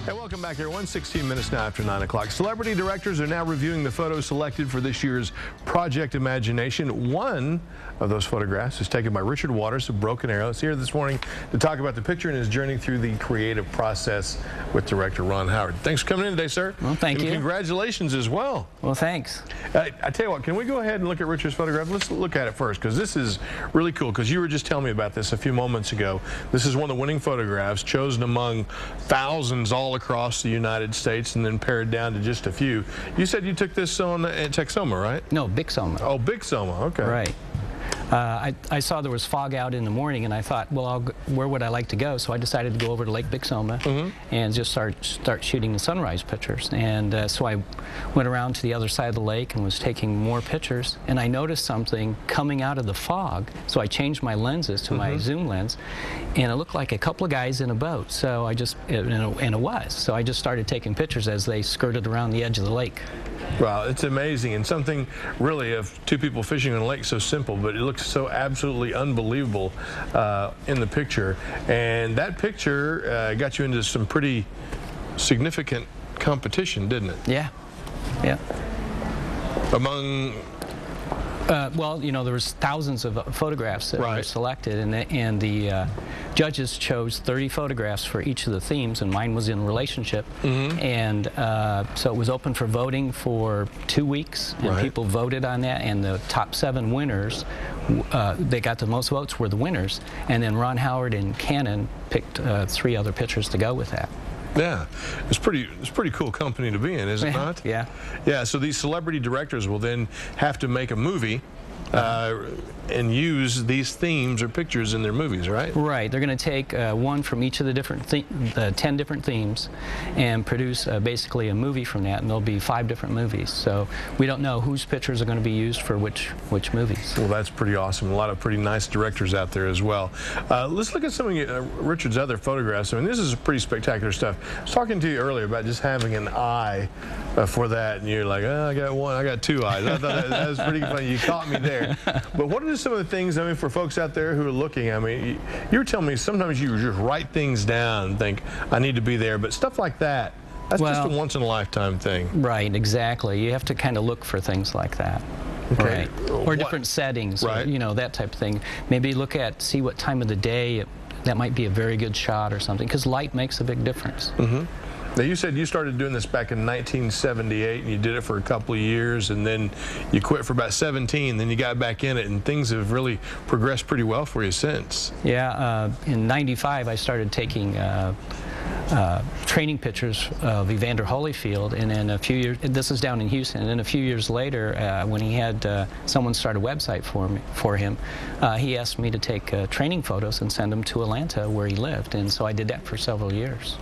Hey, welcome back, everyone. 16 minutes now after 9 o'clock. Celebrity directors are now reviewing the photos selected for this year's Project Imagination. One of those photographs is taken by Richard Waters of Broken Arrow. He's here this morning to talk about the picture and his journey through the creative process with director Ron Howard. Thanks for coming in today, sir. Well, thank you. Congratulations as well. Well, thanks. I tell you what, can we go ahead and look at Richard's photograph? Let's look at it first, because this is really cool, because you were just telling me about this a few moments ago. This is one of the winning photographs chosen among thousands all across the United States and then pared down to just a few. You said you took this on at Texoma, right? No, Big Soma. Oh, Big Soma, okay. Right. I saw there was fog out in the morning, and I thought, well, where would I like to go? So I decided to go over to Lake Big Soma and just start shooting the sunrise pictures. And so I went around to the other side of the lake and was taking more pictures. And I noticed something coming out of the fog. So I changed my lenses to my zoom lens, and it looked like a couple of guys in a boat. So and it was. So I just started taking pictures as they skirted around the edge of the lake. Wow, it's amazing, and something really of two people fishing on a lake, so simple, but it looks so absolutely unbelievable in the picture. And that picture got you into some pretty significant competition, didn't it? Yeah, yeah. Among... well, you know, there was thousands of photographs that were selected, and the judges chose 30 photographs for each of the themes, and mine was in relationship. And so it was open for voting for 2 weeks, and people voted on that, and the top 7 winners, they got the most votes, were the winners. And then Ron Howard and Canon picked 3 other pictures to go with that. Yeah, it's pretty cool company to be in, is it not? Yeah. Yeah, so these celebrity directors will then have to make a movie and use these themes or pictures in their movies, right? Right. They're going to take one from each of the different 10 different themes and produce basically a movie from that, and there'll be 5 different movies. So we don't know whose pictures are going to be used for which movies. Well, that's pretty awesome. A lot of pretty nice directors out there as well. Let's look at some of Richard's other photographs. I mean, this is pretty spectacular stuff. I was talking to you earlier about just having an eye for that, and you're like, oh, I got one, I got 2 eyes. I thought that was pretty funny. You caught me there. But what are some of the things, I mean, for folks out there who are looking, I mean, you were telling me sometimes you just write things down and think, I need to be there, but stuff like that, that's just a once-in-a-lifetime thing. Right, exactly. You have to kind of look for things like that. Okay. Right. Or different settings, or, you know, that type of thing. Maybe see what time of the day, that might be a very good shot or something, because light makes a big difference. Now, you said you started doing this back in 1978, and you did it for a couple of years, and then you quit for about 17, then you got back in it, and things have really progressed pretty well for you since. Yeah, in '95, I started taking training pictures of Evander Holyfield, and then a few years, this is down in Houston, and then a few years later, when he had someone start a website for him, he asked me to take training photos and send them to Atlanta, where he lived, and so I did that for several years.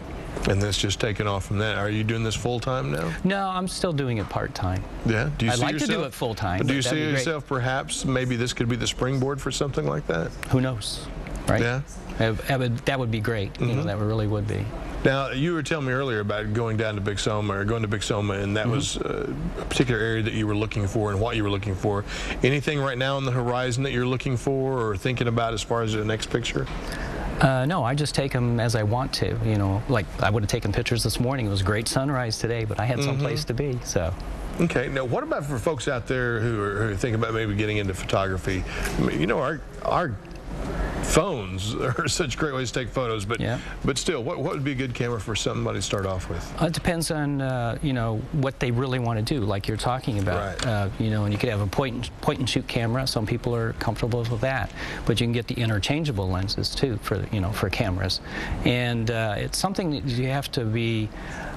And that's just taken off from that. Are you doing this full-time now? No, I'm still doing it part-time. Yeah? Do you I'd like to do it full-time. Do you see yourself perhaps maybe this could be the springboard for something like that? Who knows, right? Yeah? That would be great. You know, that really would be. Now, you were telling me earlier about going down to Big Soma, or going to Big Soma, and that was a particular area that you were looking for and what you were looking for. Anything right now on the horizon that you're looking for or thinking about as far as the next picture? No, I just take them as I want to. You know, like I would have taken pictures this morning. It was a great sunrise today, but I had some place to be, so. Okay, now what about for folks out there who are thinking about maybe getting into photography? I mean, you know, our phones are such great ways to take photos, but still, what would be a good camera for somebody to start off with? It depends on you know, what they really want to do, like you're talking about. You know, and you could have a point and shoot camera. Some people are comfortable with that, but you can get the interchangeable lenses too for cameras, and it's something that you have to be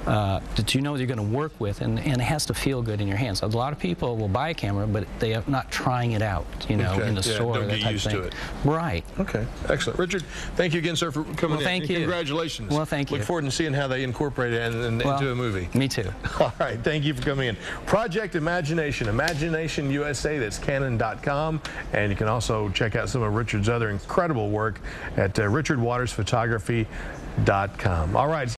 that you know you're going to work with, and it has to feel good in your hands. A lot of people will buy a camera, but they are not trying it out, you know, in the store. Don't get used to it. Right. Okay. Excellent. Richard, thank you again, sir, for coming in. Thank you. Congratulations. Well, thank you. Look forward to seeing how they incorporate it into a movie. Me too. All right. Thank you for coming in. Project Imagination, Imagination USA, that's Canon.com, and you can also check out some of Richard's other incredible work at richardwatersphotography.com. All right.